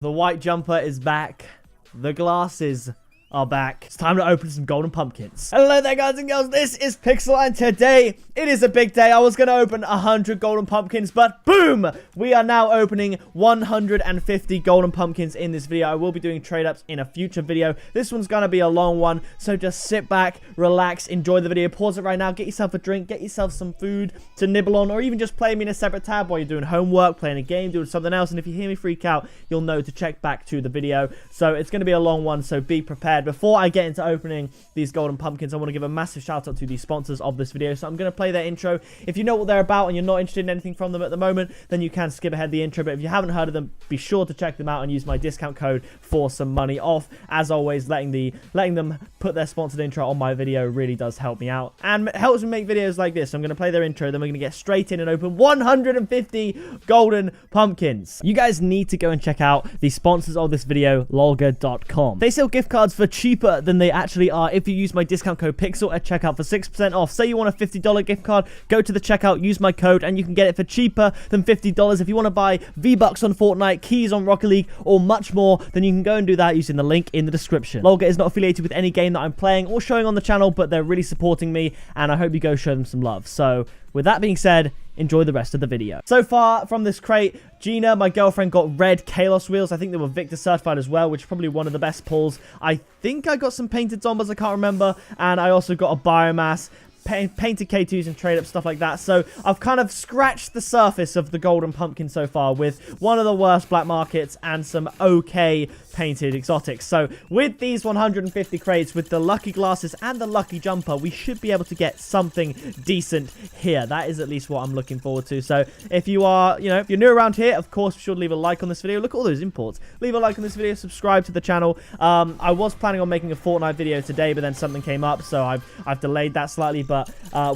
The white jumper is back. The glasses are back. It's time to open some golden pumpkins. Hello there, guys and girls. This is Pixel, and today it is a big day. I was going to open 100 golden pumpkins, but boom! We are now opening 150 golden pumpkins in this video. I will be doing trade-ups in a future video. This one's going to be a long one, so just sit back, relax, enjoy the video. Pause it right now, get yourself a drink, get yourself some food to nibble on, or even just play me in a separate tab while you're doing homework, playing a game, doing something else. And if you hear me freak out, you'll know to check back to the video. So it's going to be a long one, so be prepared. Before I get into opening these golden pumpkins, I want to give a massive shout out to the sponsors of this video. So I'm going to play their intro. If you know what they're about and you're not interested in anything from them at the moment, then you can skip ahead the intro. But if you haven't heard of them, be sure to check them out and use my discount code for some money off. As always, letting them put their sponsored intro on my video really does help me out and helps me make videos like this. So I'm going to play their intro, then we're going to get straight in and open 150 golden pumpkins. You guys need to go and check out the sponsors of this video, lolga.com. They sell gift cards for cheaper than they actually are if you use my discount code PIXEL at checkout for 6% off. Say you want a $50 gift card, go to the checkout, use my code, and you can get it for cheaper than $50. If you want to buy V-Bucks on Fortnite, keys on Rocket League, or much more, then you can go and do that using the link in the description. Lolga is not affiliated with any game that I'm playing or showing on the channel, but they're really supporting me, and I hope you go show them some love. So, with that being said, enjoy the rest of the video. So far from this crate, Gina, my girlfriend, got red Kalos wheels. I think they were Victor certified as well, which is probably one of the best pulls. I think I got some painted Zombas, I can't remember. And I also got a biomass, painted K2s and trade up stuff like that. So I've kind of scratched the surface of the golden pumpkin so far with one of the worst black markets and some okay painted exotics. So with these 150 crates, with the lucky glasses and the lucky jumper, we should be able to get something decent here. That is at least what I'm looking forward to. So if you are, if you're new around here, of course, be sure to leave a like on this video. Look at all those imports. Leave a like on this video, subscribe to the channel. I was planning on making a Fortnite video today, but then something came up, so I've delayed that slightly. But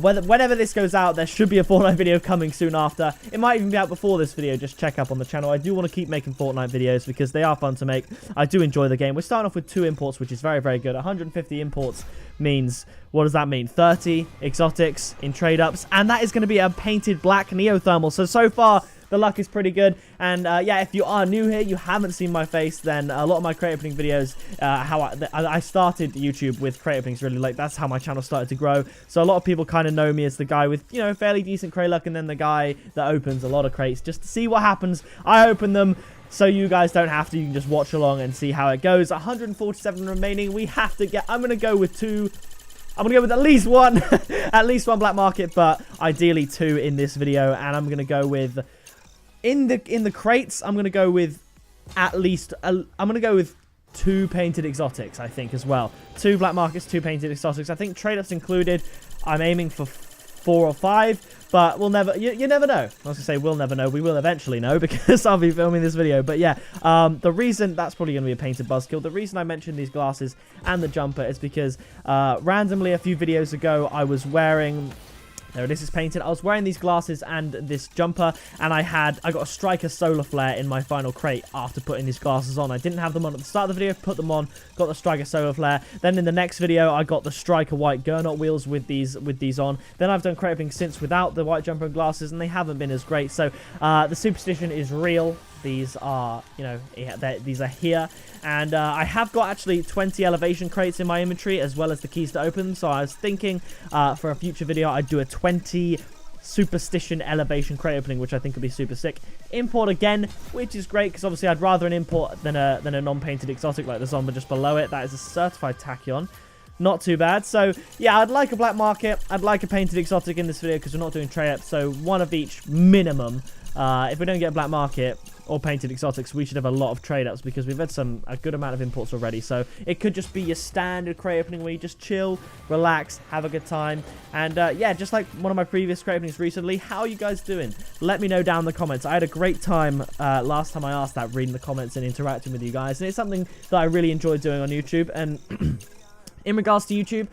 whenever this goes out, there should be a Fortnite video coming soon after. It might even be out before this video. Just check up on the channel. I do want to keep making Fortnite videos because they are fun to make. I do enjoy the game. We're starting off with 2 imports, which is very, very good. 150 imports means, what does that mean? 30 exotics in trade-ups, and that is going to be a painted black neothermal. So far, the luck is pretty good. And yeah, if you are new here, you haven't seen my face, then a lot of my crate opening videos, how I started YouTube with crate openings, really. Like, that's how my channel started to grow. So a lot of people kind of know me as the guy with, fairly decent crate luck, and then the guy that opens a lot of crates just to see what happens. I open them, so you guys don't have to. You can just watch along and see how it goes. 147 remaining. We have to get... I'm going to go with 2. I'm going to go with at least 1. At least 1 black market, but ideally 2 in this video. And I'm going to go with... In the crates, I'm going to go with at least... I'm going to go with 2 painted exotics, I think, as well. 2 black markets, 2 painted exotics. I think trade-ups included. I'm aiming for 4 or 5. But we'll never, you never know. I was going to say we'll never know. We will eventually know because I'll be filming this video. But yeah, the reason, that's probably going to be a painted buzzkill. The reason I mentioned these glasses and the jumper is because randomly a few videos ago I was wearing... There it is, it's painted. I was wearing these glasses and this jumper, and I got a striker solar flare in my final crate after putting these glasses on. I didn't have them on at the start of the video, put them on, got the striker solar flare. Then in the next video, I got the striker white Gurnot wheels with these on. Then I've done crate openings since without the white jumper and glasses, and they haven't been as great. So the superstition is real. These are, these are here. And I have got actually 20 elevation crates in my inventory, as well as the keys to open. So I was thinking for a future video, I'd do a 20 superstition elevation crate opening, which I think would be super sick. Import again, which is great, because obviously I'd rather an import than a non-painted exotic like the Zomba just below it. That is a certified Tachyon. Not too bad. So yeah, I'd like a black market. I'd like a painted exotic in this video because we're not doing trade-ups. So 1 of each minimum. If we don't get a black market or painted exotics, we should have a lot of trade-ups because we've had a good amount of imports already. So it could just be your standard crate opening where you just chill, relax, have a good time. And yeah, just like one of my previous crate openings recently, how are you guys doing? Let me know down in the comments. I had a great time last time I asked that, reading the comments and interacting with you guys. And it's something that I really enjoy doing on YouTube. And in regards to YouTube,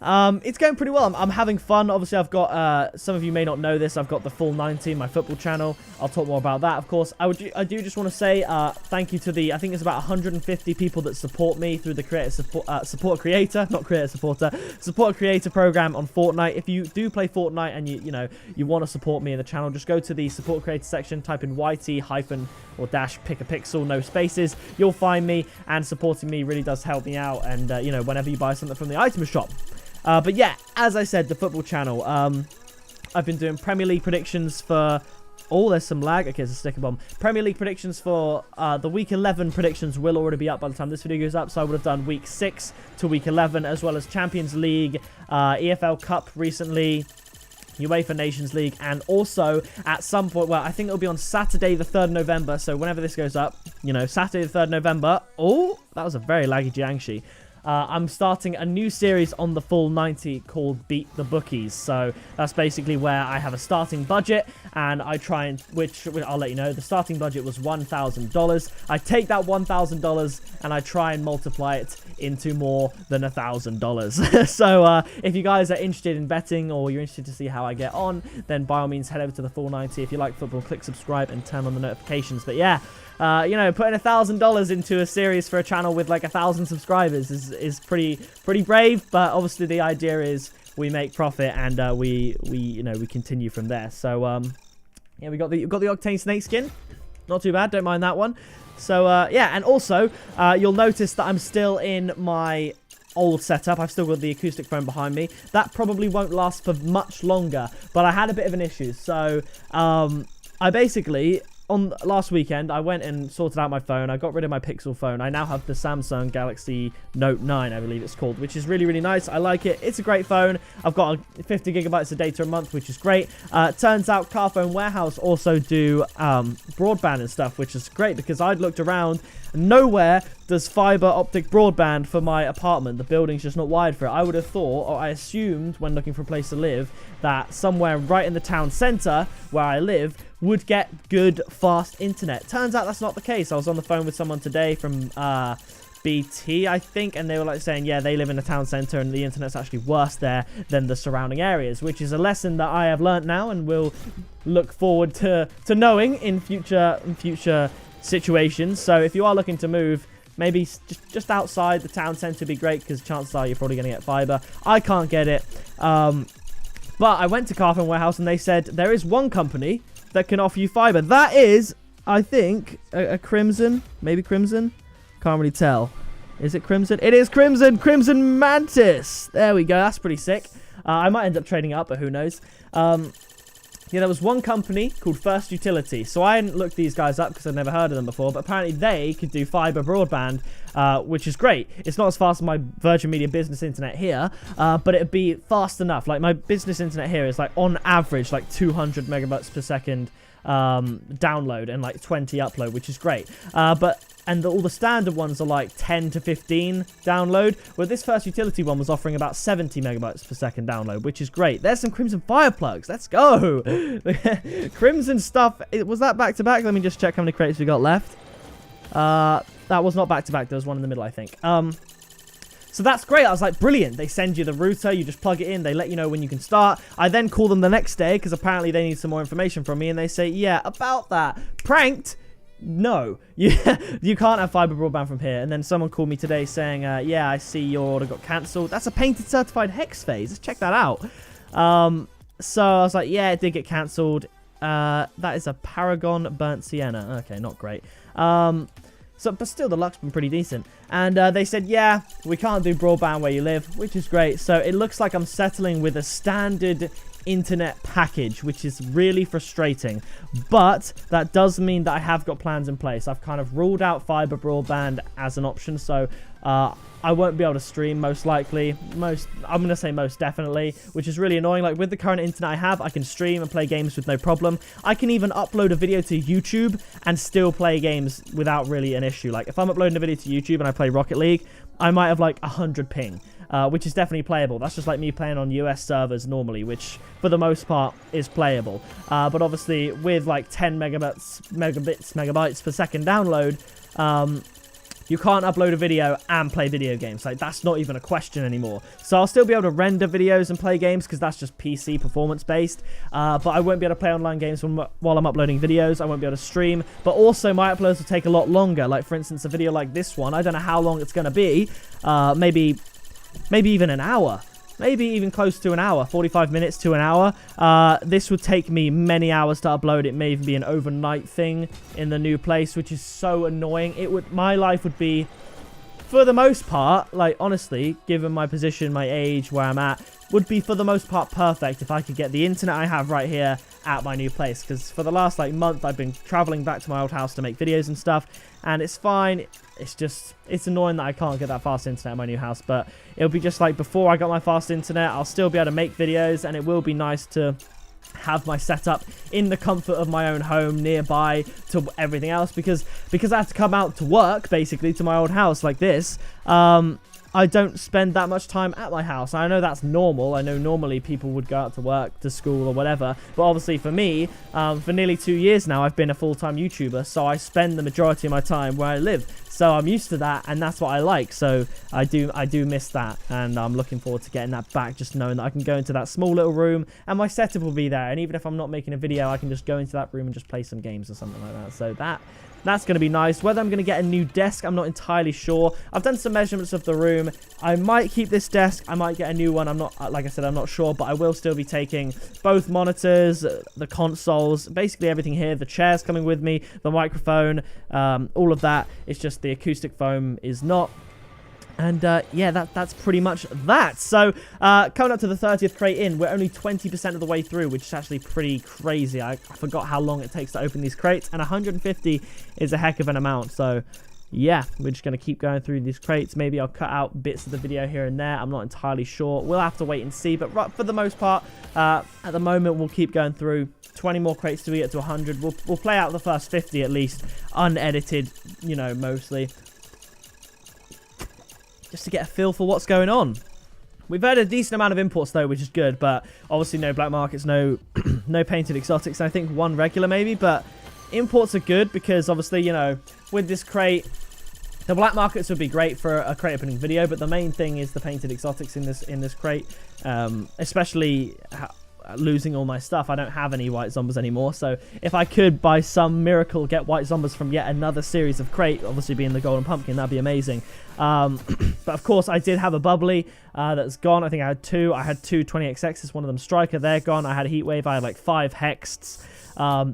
It's going pretty well. I'm having fun. Obviously, I've got, some of you may not know this, I've got the Full 90, my football channel. I'll talk more about that, of course. I do just want to say thank you to the, I think it's about 150 people that support me through the support creator program on Fortnite. If you do play Fortnite and you want to support me in the channel, just go to the support creator section, type in YT-pickapixel, no spaces. You'll find me, and supporting me really does help me out. And whenever you buy something from the item shop. But yeah, as I said, the football channel. I've been doing Premier League predictions for... Oh, there's some lag. Okay, it's a sticker bomb. Premier League predictions for the Week 11 predictions will already be up by the time this video goes up. So I would have done Week 6 to Week 11, as well as Champions League, EFL Cup recently, UEFA Nations League, and also at some point, well, I think it'll be on Saturday the 3rd of November. So whenever this goes up, Saturday the 3rd of November. Oh, that was a very laggy Jiangxi. I'm starting a new series on the Full 90 called Beat the Bookies. So that's basically where I have a starting budget, and I try and, which I'll let you know, the starting budget was $1,000. I take that $1,000 and I try and multiply it into more than $1,000. So if you guys are interested in betting, or you're interested to see how I get on, then by all means head over to the Full 90. If you like football, click subscribe and turn on the notifications. But yeah, putting $1,000 into a series for a channel with like 1,000 subscribers is pretty brave. But obviously the idea is we make profit, and we continue from there. So yeah, we got the Octane Snake skin, not too bad, don't mind that one. So yeah, and also you'll notice that I'm still in my old setup. I've still got the acoustic phone behind me. That probably won't last for much longer, but I had a bit of an issue. So I basically, on last weekend, I went and sorted out my phone. I got rid of my Pixel phone. I now have the Samsung Galaxy Note 9, I believe it's called, which is really, really nice. I like it. It's a great phone. I've got 50 gigabytes of data a month, which is great. Turns out Carphone Warehouse also do broadband and stuff, which is great, because I'd looked around. Nowhere does fiber optic broadband for my apartment. The building's just not wired for it. I would have thought, or I assumed when looking for a place to live, that somewhere right in the town center where I live would get good, fast internet. Turns out that's not the case. I was on the phone with someone today from BT, I think, and they were like saying, yeah, they live in a town center and the internet's actually worse there than the surrounding areas, which is a lesson that I have learnt now and will look forward to knowing in future situations. So if you are looking to move, maybe just outside the town center would be great, because chances are you're probably going to get fiber. I can't get it. But I went to Carphone Warehouse and they said there is one company that can offer you fiber. That is, I think, a Crimson. Maybe Crimson? Can't really tell. Is it Crimson? It is Crimson! Crimson Mantis! There we go. That's pretty sick. I might end up trading up, but who knows. Yeah, there was one company called First Utility. So I hadn't looked these guys up because I'd never heard of them before. But apparently they could do fiber broadband, which is great. It's not as fast as my Virgin Media business internet here, but it'd be fast enough. Like my business internet here is like on average like 200 megabytes per second download and like 20 upload, which is great. And all the standard ones are like 10 to 15 download, where this First Utility one was offering about 70 megabytes per second download, which is great. There's some Crimson Fire plugs. Let's go. Crimson stuff. Was that back to back? Let me just check how many crates we got left. That was not back to back. There was one in the middle, I think. So that's great. I was like, brilliant. They send you the router. You just plug it in. They let you know when you can start. I then call them the next day because apparently they need some more information from me. And they say, yeah, about that. Pranked? No. You can't have fiber broadband from here. And then someone called me today saying, yeah, I see your order got cancelled. That's a painted certified hex phase. Let's check that out. So I was like, yeah, it did get cancelled. That is a Paragon Burnt Sienna. Okay, not great. But still, the luck's been pretty decent. And they said, yeah, we can't do broadband where you live, which is great. So it looks like I'm settling with a standard internet package, which is really frustrating. But that does mean that I have got plans in place. I've kind of ruled out fiber broadband as an option. So I won't be able to stream, most likely. I'm going to say most definitely, which is really annoying. Like, with the current internet I have, I can stream and play games with no problem. I can even upload a video to YouTube and still play games without really an issue. Like, if I'm uploading a video to YouTube and I play Rocket League, I might have like 100 ping, which is definitely playable. That's just like me playing on US servers normally, which for the most part is playable. But obviously with like 10 megabytes per second download, you can't upload a video and play video games. Like, that's not even a question anymore. So I'll still be able to render videos and play games because that's just PC performance based. But I won't be able to play online games while I'm uploading videos. I won't be able to stream. But also, my uploads will take a lot longer. Like, for instance, a video like this one, I don't know how long it's going to be. Maybe even an hour. Maybe even close to an hour, 45 minutes to an hour. This would take me many hours to upload. It may even be an overnight thing in the new place, which is so annoying. My life would be, for the most part, like, honestly, given my position, my age, where I'm at, would be for the most part perfect if I could get the internet I have right here at my new place. Because for the last like month, I've been traveling back to my old house to make videos and stuff, and it's fine. It's annoying that I can't get that fast internet at my new house, but it'll be just like before I got my fast internet. I'll still be able to make videos, and it will be nice to have my setup in the comfort of my own home nearby to everything else, because I have to come out to work basically to my old house like this. I don't spend that much time at my house. I know that's normal. I know normally people would go out to work, to school or whatever. But obviously for me, for nearly 2 years now, I've been a full-time YouTuber. So I spend the majority of my time where I live. So I'm used to that, and that's what I like. So I do miss that, and I'm looking forward to getting that back, just knowing that I can go into that small little room and my setup will be there. And even if I'm not making a video, I can just go into that room and just play some games or something like that. So that's going to be nice. Whether I'm going to get a new desk, I'm not entirely sure. I've done some measurements of the room. I might keep this desk. I might get a new one. I'm not, like I said, I'm not sure, but I will still be taking both monitors, the consoles, basically everything here. The chair's coming with me, the microphone, all of that. It's just the acoustic foam is not. And yeah, that's pretty much that. So coming up to the 30th crate in, we're only 20% of the way through, which is actually pretty crazy. I forgot how long it takes to open these crates, and 150 is a heck of an amount. So yeah, we're just going to keep going through these crates. Maybe I'll cut out bits of the video here and there. I'm not entirely sure. We'll have to wait and see. But for the most part, at the moment, we'll keep going through. 20 more crates till we get to 100. We'll play out the first 50 at least, unedited, you know, mostly, just to get a feel for what's going on. We've had a decent amount of imports though, which is good, but obviously no black markets, no no painted exotics, and I think one regular maybe, but imports are good because obviously, you know, with this crate, the black markets would be great for a crate opening video, but the main thing is the painted exotics in this crate, especially losing all my stuff. I don't have any white zombies anymore, so if I could by some miracle get white zombies from yet another series of crate, obviously being the golden pumpkin, that'd be amazing. But of course I did have a bubbly that's gone. I think I had two 20xx's, one of them striker, they're gone. I had a heat wave, I had like 5 hexts.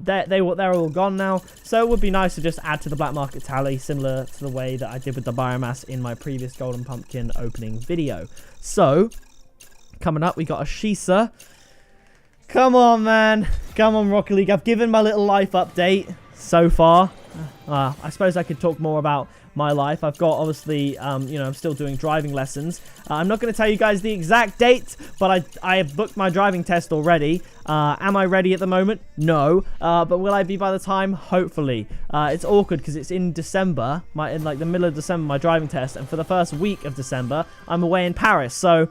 They're all gone now, so it would be nice to just add to the black market tally, similar to the way that I did with the biomass in my previous golden pumpkin opening video. So coming up, we got a Shisa. Come on, man. Come on, Rocket League. I've given my little life update so far. I suppose I could talk more about my life. I've got, obviously, you know, I'm still doing driving lessons. I'm not going to tell you guys the exact date, but I have booked my driving test already. Am I ready at the moment? No. But will I be by the time? Hopefully. It's awkward because it's in December, in like the middle of December, my driving test. And for the first week of December, I'm away in Paris. So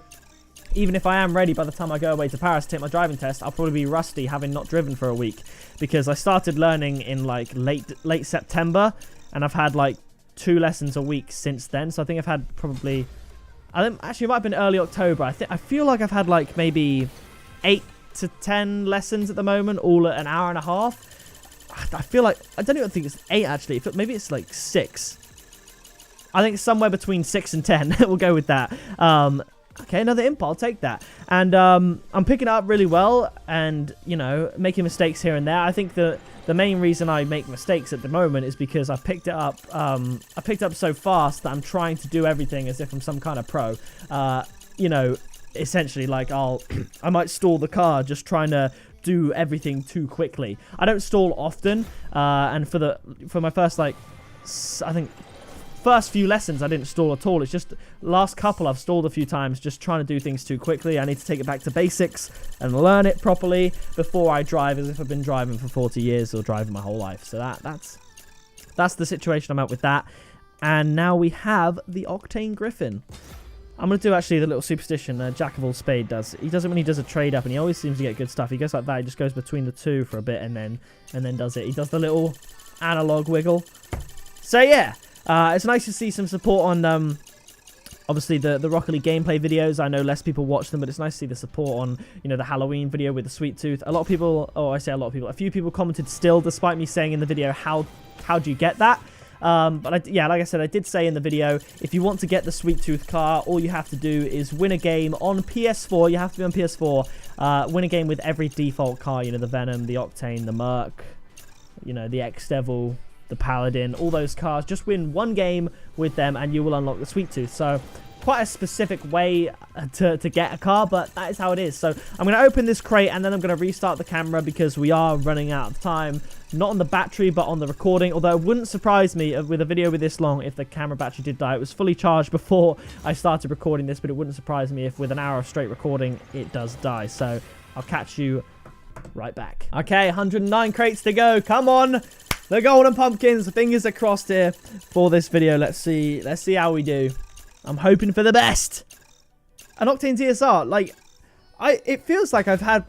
even if I am ready by the time I go away to Paris to take my driving test, I'll probably be rusty having not driven for a week, because I started learning in like late September, and I've had like 2 lessons a week since then. So I think I've had probably, actually it might have been early October. I feel like I've had like maybe 8 to 10 lessons at the moment, all at an hour and a half. I feel like, I don't even think it's 8 actually. Maybe it's like 6. I think somewhere between 6 and 10. We'll go with that. Okay, another imp, I'll take that. And I'm picking it up really well, and, you know, making mistakes here and there. I think the main reason I make mistakes at the moment is because I picked it up so fast that I'm trying to do everything as if I'm some kind of pro. You know, essentially, like, I might stall the car just trying to do everything too quickly. I don't stall often, and for my first, like, I think first few lessons I didn't stall at all. It's just last couple I've stalled a few times, just trying to do things too quickly. I need to take it back to basics and learn it properly before I drive as if I've been driving for 40 years or driving my whole life. So that's the situation I'm at with that. And now we have the Octane Griffin. I'm going to do actually the little superstition Jack of all spade does. He does it when he does a trade up, and he always seems to get good stuff. He goes like that, he just goes between the two for a bit and then does it. He does the little analog wiggle. So yeah, It's nice to see some support on obviously the Rocket League gameplay videos. I know less people watch them, but it's nice to see the support on, you know, the Halloween video with the sweet tooth. A lot of people, oh, I say a lot of people, a few people commented still, despite me saying in the video, how do you get that? But yeah, like I said, I did say in the video, if you want to get the sweet tooth car, all you have to do is win a game on PS4. You have to be on PS4. Win a game with every default car, you know, the Venom, the Octane, the Merc, you know, the X-Devil, the Paladin, all those cars. Just win one game with them and you will unlock the sweet tooth. So quite a specific way to get a car, but that is how it is. So I'm going to open this crate and then I'm going to restart the camera because we are running out of time. Not on the battery, but on the recording. Although it wouldn't surprise me with a video with this long if the camera battery did die. It was fully charged before I started recording this, but it wouldn't surprise me if with an hour of straight recording it does die. So I'll catch you right back. Okay, 109 crates to go. Come on. The golden pumpkins, fingers are crossed here for this video. Let's see how we do. I'm hoping for the best. An Octane TSR, like, it feels like I've had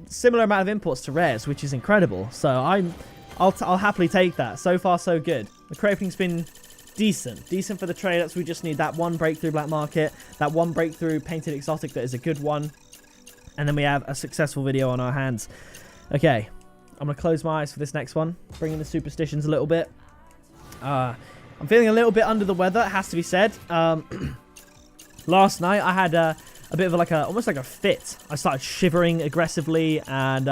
similar amount of inputs to rares, which is incredible. So I'll happily take that. So far, so good. The crate opening's been decent for the trade-ups. We just need that one breakthrough black market, that one breakthrough painted exotic that is a good one, and then we have a successful video on our hands. Okay. I'm going to close my eyes for this next one. Bring in the superstitions a little bit. I'm feeling a little bit under the weather, it has to be said. Last night, I had a bit of almost like a fit. I started shivering aggressively and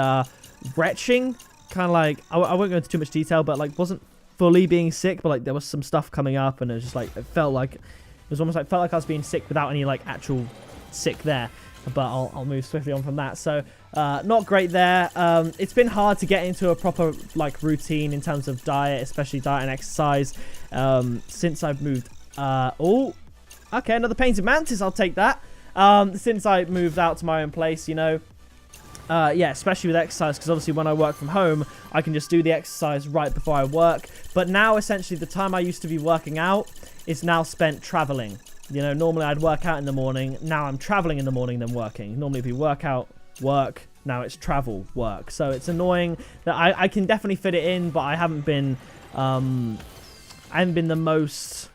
retching. Kind of like, I won't go into too much detail, but like wasn't fully being sick, but like there was some stuff coming up and it was just like, it felt like I was being sick without any like actual sick there. But I'll move swiftly on from that. So not great there. It's been hard to get into a proper like routine in terms of diet, especially diet and exercise, since I've moved. Oh, okay, another painted mantis. I'll take that. Since I moved out to my own place, you know. Yeah, especially with exercise, because obviously when I work from home, I can just do the exercise right before I work. But now, essentially, the time I used to be working out is now spent traveling. You know, normally I'd work out in the morning. Now I'm traveling in the morning, then working. Normally it'd be workout, work. Now it's travel, work. So it's annoying that I can definitely fit it in, but I haven't been the most...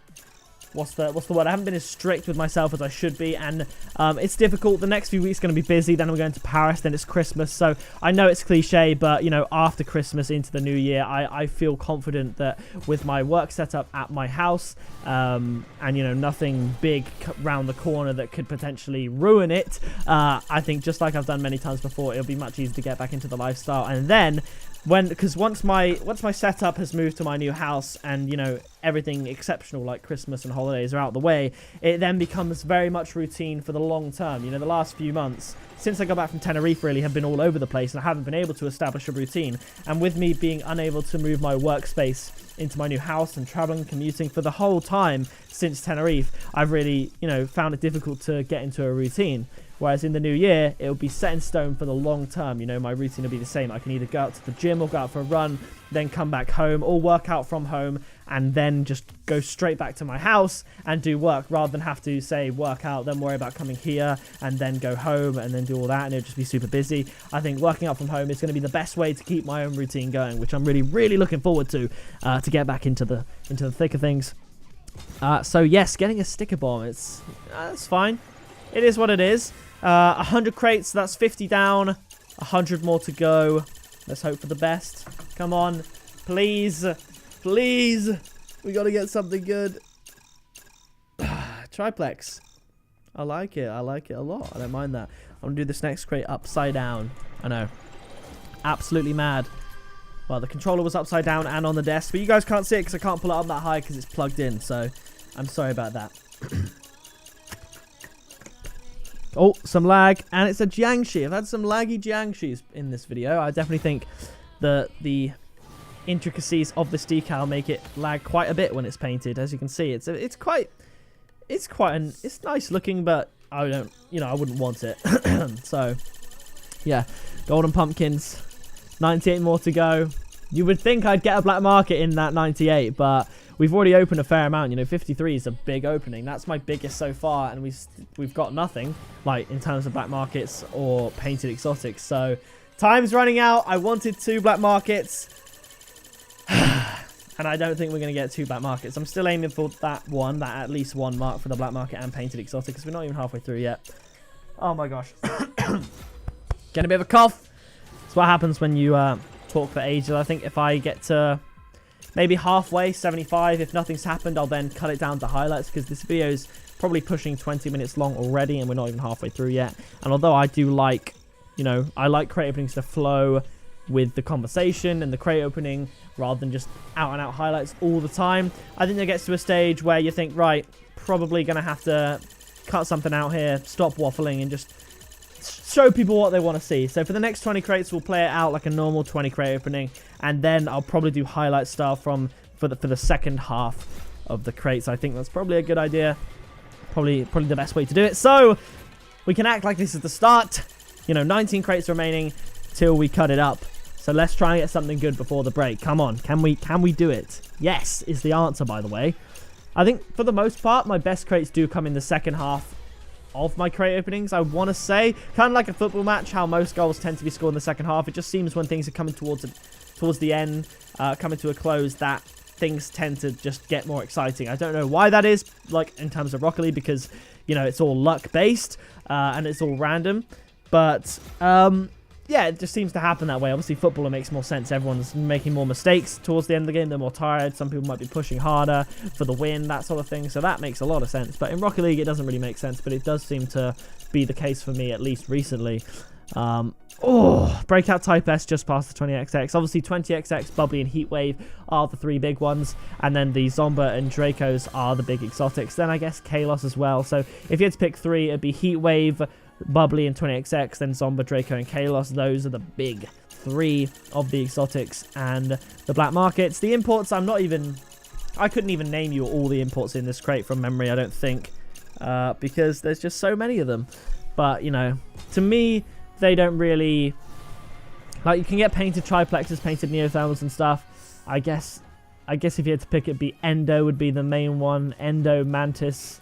What's the word? I haven't been as strict with myself as I should be, and it's difficult. The next few weeks are going to be busy. Then I'm going to Paris. Then it's Christmas. So I know it's cliche, but you know, after Christmas into the new year, I feel confident that with my work setup at my house, and you know, nothing big round the corner that could potentially ruin it. I think just like I've done many times before, it'll be much easier to get back into the lifestyle, and then. Because once my setup has moved to my new house and, you know, everything exceptional like Christmas and holidays are out the way, it then becomes very much routine for the long term. You know, the last few months, since I got back from Tenerife, really have been all over the place and I haven't been able to establish a routine. And with me being unable to move my workspace into my new house and traveling, commuting for the whole time since Tenerife, I've really, you know, found it difficult to get into a routine. Whereas in the new year, it'll be set in stone for the long term. You know, my routine will be the same. I can either go out to the gym or go out for a run, then come back home or work out from home and then just go straight back to my house and do work rather than have to, say, work out, then worry about coming here and then go home and then do all that and it'll just be super busy. I think working out from home is going to be the best way to keep my own routine going, which I'm really, really looking forward to get back into the thick of things. So, yes, getting a sticker bomb, it's fine. It is what it is. 100 crates, that's 50 down. 100 more to go. Let's hope for the best. Come on. Please. Please. We got to get something good. Triplex. I like it. I like it a lot. I don't mind that. I'm going to do this next crate upside down. I know. Absolutely mad. Well, the controller was upside down and on the desk. But you guys can't see it because I can't pull it up that high because it's plugged in. So I'm sorry about that. Oh, some lag, and it's a Jiangshi. I've had some laggy Jiangshis in this video. I definitely think the intricacies of this decal make it lag quite a bit when it's painted. As you can see, it's nice looking, but I wouldn't want it. So, yeah, golden pumpkins, 98 more to go. You would think I'd get a black market in that 98, but we've already opened a fair amount. You know, 53 is a big opening. That's my biggest so far, and we've got nothing, like, in terms of black markets or painted exotics. So, time's running out. I wanted 2 black markets. And I don't think we're going to get 2 black markets. I'm still aiming for that at least 1 mark for the black market and painted exotic, because we're not even halfway through yet. Oh my gosh. Getting a bit of a cough. That's what happens when you talk for ages. I think if I get to maybe halfway, 75, if nothing's happened, I'll then cut it down to highlights, because this video is probably pushing 20 minutes long already, and we're not even halfway through yet. And although I do like, you know, I like crate openings to flow with the conversation and the crate opening rather than just out and out highlights all the time, I think there gets to a stage where you think, right, probably gonna have to cut something out here, stop waffling, and just show people what they want to see. So for the next 20 crates, we'll play it out like a normal 20 crate opening, and then I'll probably do highlight style for the second half of the crates. I think that's probably a good idea, probably the best way to do it. So we can act like this is the start. You know, 19 crates remaining till we cut it up. So let's try and get something good before the break. Come on, can we do it? Yes is the answer, by the way. I think for the most part, my best crates do come in the second half of my crate openings. I want to say, kind of like a football match, how most goals tend to be scored in the second half. It just seems when things are coming towards the end, coming to a close, that things tend to just get more exciting. I don't know why that is, like in terms of Rocket League, because, you know, it's all luck based and it's all random. But yeah, it just seems to happen that way. Obviously, football makes more sense. Everyone's making more mistakes towards the end of the game. They're more tired. Some people might be pushing harder for the win, that sort of thing. So that makes a lot of sense. But in Rocket League, it doesn't really make sense. But it does seem to be the case for me, at least recently. Breakout Type S just past the 20XX. Obviously, 20XX, Bubbly, and Heatwave are the 3 big ones. And then the Zomba and Dracos are the big exotics. Then I guess Kalos as well. So if you had to pick 3, it'd be Heatwave, Bubbly, and 20XX, then Zomba, Draco, and Kalos. Those are the big 3 of the exotics and the black markets. The imports, I couldn't even name you all the imports in this crate from memory, I don't think, because there's just so many of them. But, you know, to me, they don't really, like, you can get painted triplexes, painted neothermals and stuff. I guess if you had to pick, it'd be Endo would be the main one, Endo, Mantis,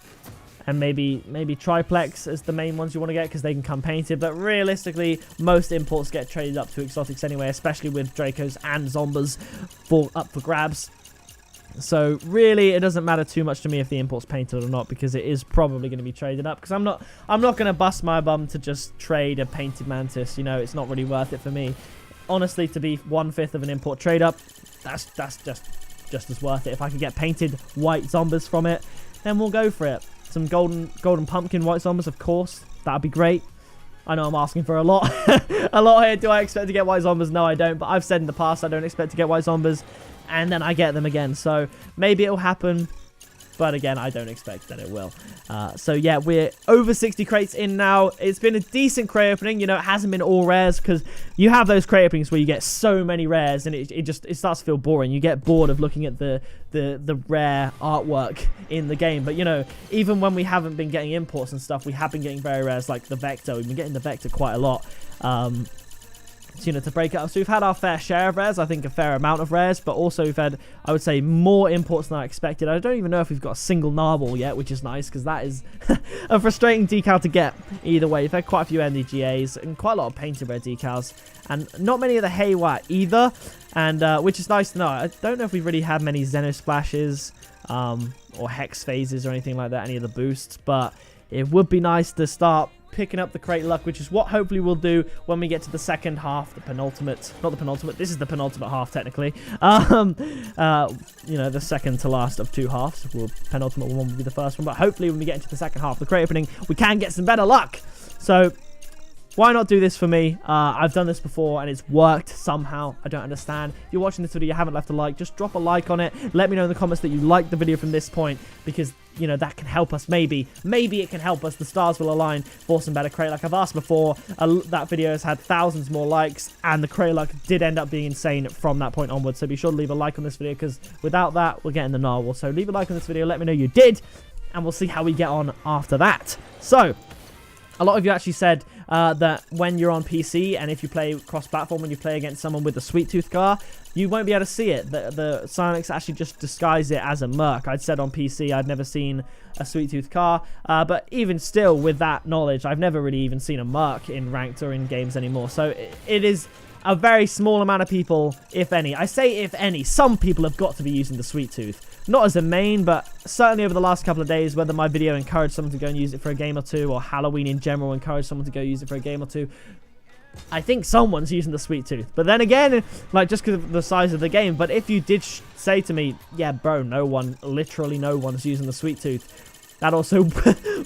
and maybe triplex as the main ones you want to get, because they can come painted. But realistically, most imports get traded up to exotics anyway, especially with Dracos and Zombas up for grabs. So really, it doesn't matter too much to me if the import's painted or not, because it is probably going to be traded up. Because I'm not going to bust my bum to just trade a painted Mantis. You know, it's not really worth it for me. Honestly, to be 1/5 of an import trade up, that's just as worth it. If I could get painted white Zombas from it, then we'll go for it. Some golden pumpkin white Zombas, of course. That'd be great. I know I'm asking for a lot. A lot here. Do I expect to get white Zombas? No, I don't. But I've said in the past I don't expect to get white Zombas. And then I get them again. So maybe it'll happen. But again, I don't expect that it will. So yeah, we're over 60 crates in now. It's been a decent crate opening. You know, it hasn't been all rares, because you have those crate openings where you get so many rares and it starts to feel boring. You get bored of looking at the rare artwork in the game. But, you know, even when we haven't been getting imports and stuff, we have been getting very rares, like the Vector. We've been getting the Vector quite a lot. You know, to break it up. So we've had our fair share of rares, I think a fair amount of rares, but also we've had, I would say, more imports than I expected. I don't even know if we've got a single narwhal yet, which is nice, because that is a frustrating decal to get either way. We've had quite a few NDGAs and quite a lot of painted red decals, and not many of the Haywire either, and which is nice to know. I don't know if we've really had many Xenosplashes or Hex Phases or anything like that, any of the boosts, but it would be nice to start picking up the crate luck, which is what hopefully we'll do when we get to the second half, the penultimate, not the penultimate, this is the penultimate half technically, you know, the second to last of 2 halves. Penultimate one will be the first one, but hopefully when we get into the second half, the crate opening, we can get some better luck. So why not do this for me? I've done this before and it's worked somehow. I don't understand. If you're watching this video, you haven't left a like, just drop a like on it. Let me know in the comments that you liked the video from this point, because, you know, that can help us. Maybe it can help us. The stars will align for some better crate luck. I've asked before. That video has had thousands more likes, and the crate luck did end up being insane from that point onwards. So be sure to leave a like on this video, because without that, we're getting the narwhal. So leave a like on this video. Let me know you did, and we'll see how we get on after that. So a lot of you actually said that when you're on PC and if you play cross-platform, when you play against someone with a Sweet Tooth car, you won't be able to see it. The Psyonix actually just disguise it as a Merc. I'd said on PC I'd never seen a Sweet Tooth car, but even still with that knowledge, I've never really even seen a Merc in ranked or in games anymore. So it is a very small amount of people, if any. I say if any. Some people have got to be using the Sweet Tooth. Not as a main, but certainly over the last couple of days, whether my video encouraged someone to go and use it for a game or two, or Halloween in general encouraged someone to go use it for a game or two, I think someone's using the Sweet Tooth. But then again, like, just because of the size of the game. But if you did say to me, yeah, bro, no one, literally no one's using the Sweet Tooth, that also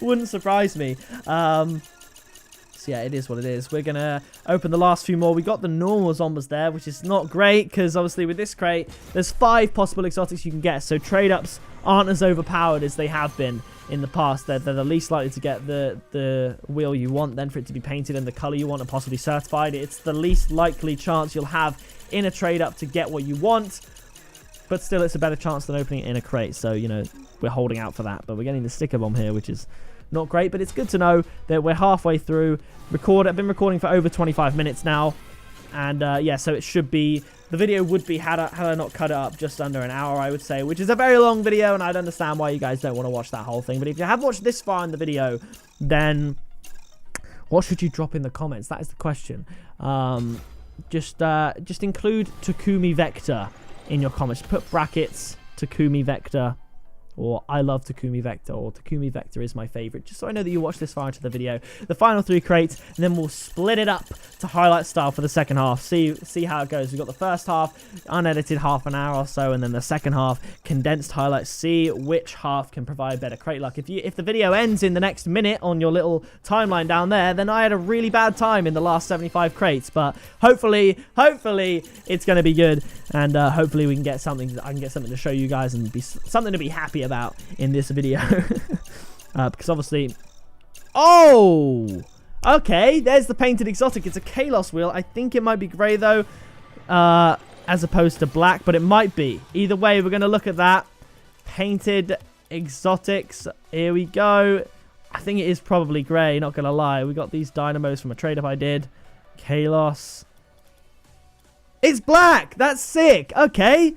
wouldn't surprise me. So yeah, it is what it is. We're going to open the last few more. We got the normal Zombas there, which is not great, because obviously with this crate, there's 5 possible exotics you can get. So trade-ups aren't as overpowered as they have been in the past. They're the least likely to get the wheel you want, then for it to be painted in the color you want and possibly certified. It's the least likely chance you'll have in a trade-up to get what you want. But still, it's a better chance than opening it in a crate. So, you know, we're holding out for that. But we're getting the sticker bomb here, which is not great, but it's good to know that we're halfway through. I've been recording for over 25 minutes now, and yeah, so it should be, the video would be, had I not cut it up, just under an hour, I would say, which is a very long video, and I'd understand why you guys don't want to watch that whole thing. But if you have watched this far in the video, then what should you drop in the comments? That is the question. Just include Takumi Vector in your comments. Put brackets Takumi Vector, or I love Takumi Vector, or Takumi Vector is my favorite, just so I know that you watched this far into the video. The final 3 crates, and then we'll split it up to highlight style for the second half. See how it goes. We've got the first half, unedited, half an hour or so, and then the second half, condensed highlights. See which half can provide better crate luck. If the video ends in the next minute on your little timeline down there, then I had a really bad time in the last 75 crates, but hopefully it's going to be good, and hopefully we can get something. I can get something to show you guys and be something to be happy about in this video. Because obviously, oh, okay, there's the painted exotic. It's a Kalos wheel. I think it might be grey though, as opposed to black, but it might be. Either way, we're going to look at that. Painted exotics, here we go. I think it is probably grey, not gonna lie. We got these dynamos from a trade-up I did. Kalos, it's black. That's sick. Okay,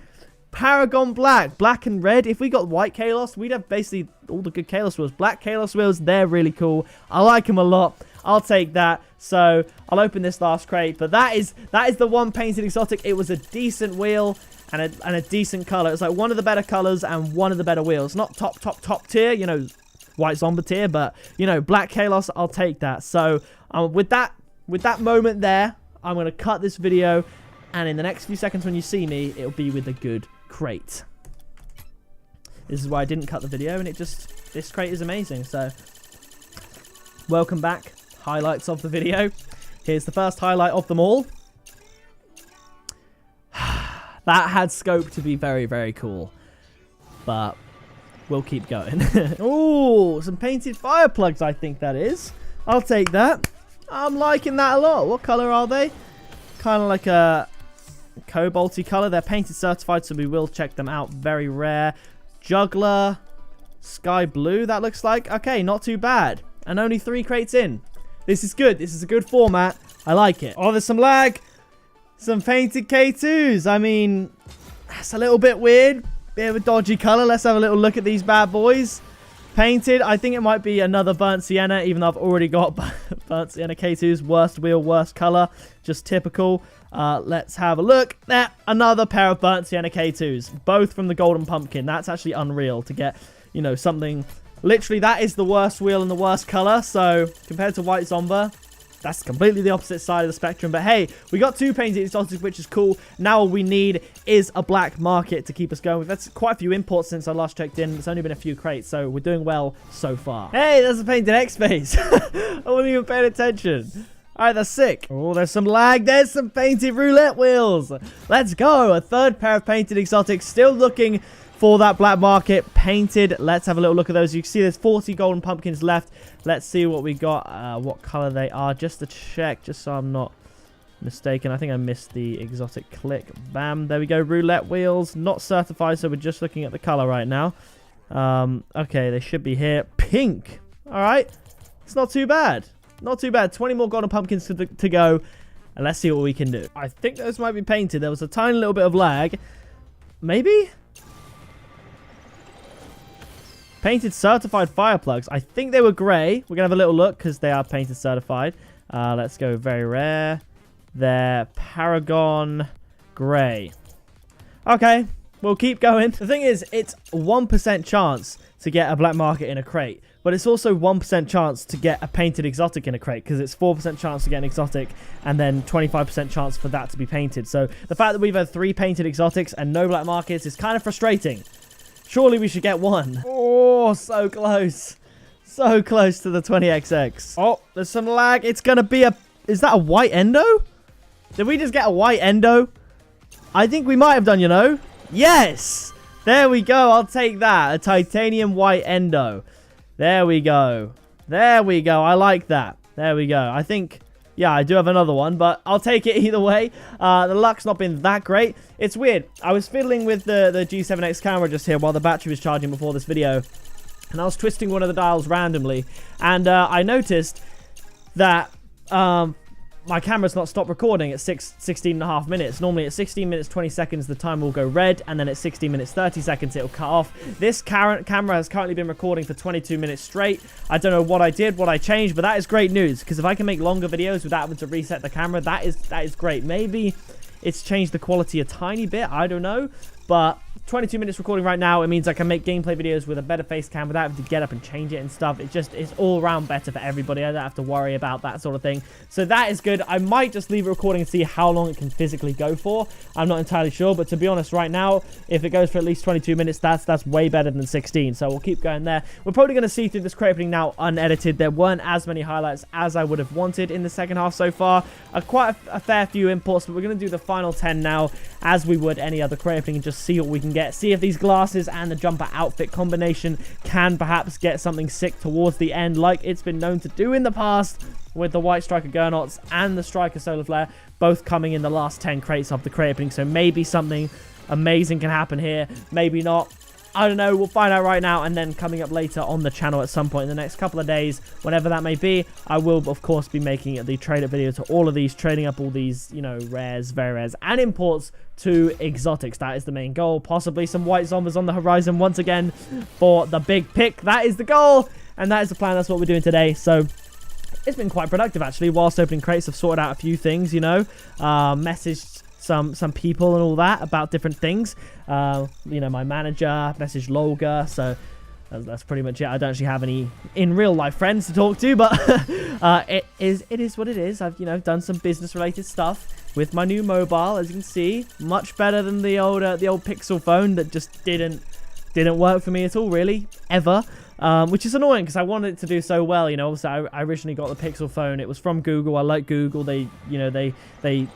Paragon black and red. If we got white Kalos, we'd have basically all the good Kalos wheels. Black Kalos wheels, they're really cool. I like them a lot. I'll take that. So I'll open this last crate. But that is the one painted exotic. It was a decent wheel and a decent color. It's like one of the better colors and one of the better wheels. Not top tier, you know, white Zomba tier, but you know, black Kalos, I'll take that. So with that moment there, I'm gonna cut this video, and in the next few seconds when you see me, it'll be with a good crate. This is why I didn't cut the video, and this crate is amazing. So welcome back. Highlights of the video. Here's the first highlight of them all. That had scope to be very, very cool, but we'll keep going. Oh, some painted fire plugs, I think that is. I'll take that. I'm liking that a lot. What color are they? Kind of like a cobalty color. They're painted certified, so we will check them out. Very rare. Juggler, sky blue, that looks like. Okay, not too bad. And only 3 crates in. This is good. This is a good format. I like it. Oh, there's some lag. Some painted K2s. I mean, that's a little bit weird. Bit of a dodgy color. Let's have a little look at these bad boys. Painted. I think it might be another burnt sienna, even though I've already got burnt sienna K2s. Worst wheel, worst color. Just typical. Let's have a look. There, another pair of burnt sienna K2s. Both from the golden pumpkin. That's actually unreal to get, you know, something. Literally, that is the worst wheel and the worst color. So, compared to white Zomba, that's completely the opposite side of the spectrum. But hey, we got 2 painted exotics, which is cool. Now all we need is a black market to keep us going. We've had quite a few imports since I last checked in. It's only been a few crates, so we're doing well so far. Hey, there's a painted X-Base. I wasn't even paying attention. All right, that's sick. Oh, there's some lag. There's some painted roulette wheels. Let's go. A 3rd pair of painted exotics. Still looking for that black market painted. Let's have a little look at those. You can see there's 40 golden pumpkins left. Let's see what we got, what color they are, just to check, just so I'm not mistaken. I think I missed the exotic click. Bam, there we go. Roulette wheels, not certified, so we're just looking at the color right now. Okay, they should be here. Pink. All right, it's not too bad. Not too bad. 20 more golden pumpkins to go, and let's see what we can do. I think those might be painted. There was a tiny little bit of lag. Maybe? Painted certified fire plugs. I think they were grey. We're going to have a little look because they are painted certified. Let's go very rare. They're Paragon Grey. Okay, we'll keep going. The thing is, it's 1% chance to get a black market in a crate, but it's also 1% chance to get a painted exotic in a crate, because it's 4% chance to get an exotic and then 25% chance for that to be painted. So the fact that we've had 3 painted exotics and no black markets is kind of frustrating. Surely we should get 1. Oh, so close. So close to the 20XX. Oh, there's some lag. It's going to be a... Is that a white endo? Did we just get a white endo? I think we might have done, you know. Yes! There we go. I'll take that. A titanium white endo. There we go. There we go. I like that. There we go. I think... Yeah, I do have another one, but I'll take it either way. The luck's not been that great. It's weird. I was fiddling with the G7X camera just here while the battery was charging before this video. And I was twisting one of the dials randomly. And I noticed that... my camera's not stopped recording at 16.5 minutes. Normally at 16 minutes 20 seconds the time will go red, and then at 16 minutes 30 seconds it'll cut off. This camera has currently been recording for 22 minutes straight. I don't know what I did, what I changed, but that is great news, because if I can make longer videos without having to reset the camera, that is great. Maybe it's changed the quality a tiny bit, I don't know, but 22 minutes recording right now, it means I can make gameplay videos with a better face cam without having to get up and change it and stuff. It's all around better for everybody. I don't have to worry about that sort of thing. So that is good. I might just leave it recording and see how long it can physically go for. I'm not entirely sure, but to be honest, right now, if it goes for at least 22 minutes, that's way better than 16. So we'll keep going there. We're probably going to see through this crate opening now unedited. There weren't as many highlights as I would have wanted in the second half so far. Quite a fair few imports, but we're going to do the final 10 now, as we would any other crate opening, and just see what we can get. See if these glasses and the jumper outfit combination can perhaps get something sick towards the end, like it's been known to do in the past with the White Striker Gurnauts and the Striker Solar Flare, both coming in the last 10 crates of the crate opening. So maybe something amazing can happen here, maybe not. I don't know, we'll find out right now, and then coming up later on the channel at some point in the next couple of days, whenever that may be, I will, of course, be making the trade-up video to all of these, trading up all these, you know, rares, very rares, and imports to exotics. That is the main goal. Possibly some white zombies on the horizon once again for the big pick. That is the goal, and that is the plan. That's what we're doing today. So it's been quite productive, actually. Whilst opening crates, I've sorted out a few things, you know, messaged some people and all that about different things. You know, my manager messaged Lolga, so that's pretty much it. I don't actually have any in real life friends to talk to, but it is what it is. I've, you know, done some business related stuff with my new mobile, as you can see. Much better than the old Pixel phone that just didn't work for me at all, really, ever. Which is annoying, because I wanted it to do so well. You know, obviously I originally got the Pixel phone. It was from Google. I like Google. They, you know, they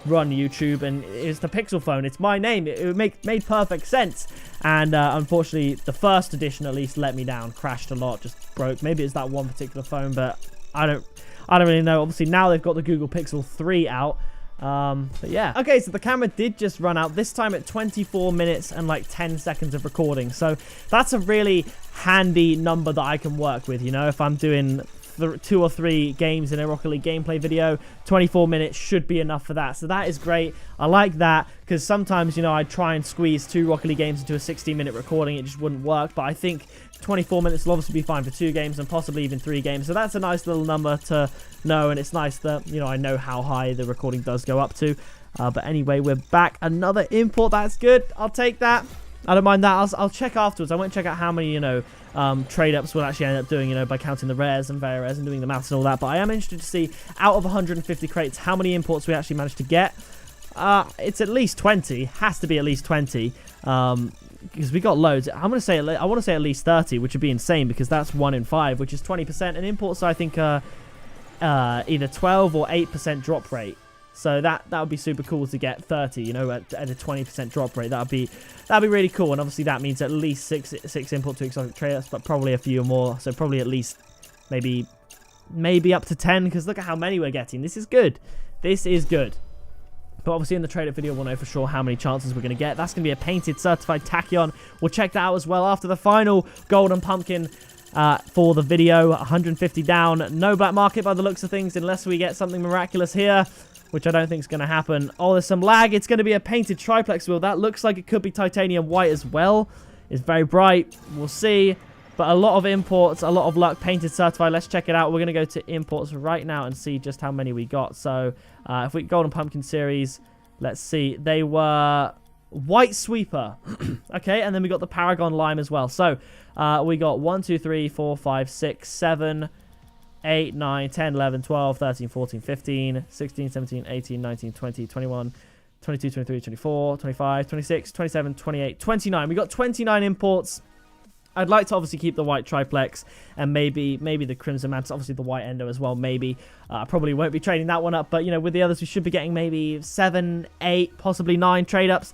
run YouTube, and it's the Pixel phone. It's my name. It made perfect sense. And unfortunately, the first edition at least let me down. Crashed a lot. Just broke. Maybe it's that one particular phone, but I don't really know. Obviously now they've got the Google Pixel 3 out. But yeah. Okay, so the camera did just run out, this time at 24 minutes and like 10 seconds of recording. So that's a really handy number that I can work with, you know. If I'm doing 2 or 3 games in a Rocket League gameplay video, 24 minutes should be enough for that. So that is great. I like that, because sometimes, you know, I try and squeeze 2 Rocket League games into a 16-minute recording. It just wouldn't work. But I think 24 minutes will obviously be fine for 2 games and possibly even 3 games. So that's a nice little number to know, and it's nice that, you know, I know how high the recording does go up to. But anyway, we're back. Another import. That's good. I'll take that. I don't mind that. I'll check afterwards. I won't check out how many, you know, trade-ups we'll actually end up doing, you know, by counting the rares and very rares and doing the maths and all that. But I am interested to see, out of 150 crates, how many imports we actually managed to get. It's at least 20. Has to be at least 20. Because we got loads. I want to say at least 30, which would be insane, because that's 1 in 5, which is 20%. And imports, I think, either 12 or 8% drop rate. So that would be super cool to get 30, you know, at a 20% drop rate. That'd be really cool. And obviously that means at least six import to exotic trade-ups, but probably a few more. So probably at least maybe up to 10, because look at how many we're getting. This is good. This is good. But obviously in the trade-up video, we'll know for sure how many chances we're going to get. That's going to be a painted certified tachyon. We'll check that out as well after the final golden pumpkin for the video. 150 down. No black market by the looks of things, unless we get something miraculous here, which I don't think is going to happen. Oh, there's some lag. It's going to be a painted triplex wheel. That looks like it could be titanium white as well. It's very bright. We'll see. But a lot of imports, a lot of luck, painted certified. Let's check it out. We're going to go to imports right now and see just how many we got. So if we Golden Pumpkin series, let's see. They were White Sweeper. Okay, and then we got the Paragon Lime as well. So we got 1, 2, 3, 4, 5, 6, 7, 8, 9, 10, 11, 12, 13, 14, 15, 16, 17, 18, 19, 20, 21, 22, 23, 24, 25, 26, 27, 28, 29. We got 29 imports. I'd like to obviously keep the white triplex and maybe the crimson mantis, obviously the white endo as well. Maybe probably won't be trading that one up, but you know, with the others we should be getting maybe 7, 8, possibly 9 trade ups.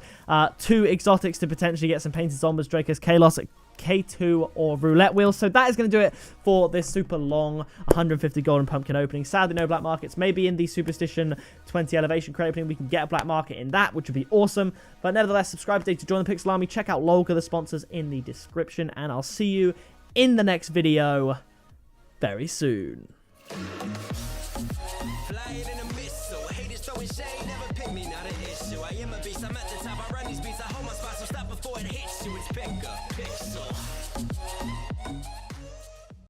2 exotics to potentially get some painted Zombas, Dracos, Kalos, K2 or roulette wheels. So that is going to do it for this super long 150 golden pumpkin opening. Sadly no black markets. Maybe in the Superstition 20 elevation crate opening we can get a black market in that, which would be awesome. But nevertheless, subscribe today to join the Pixel Army. Check out Lolga, the sponsors, in the description, and I'll see you in the next video very soon. Pick a pixel.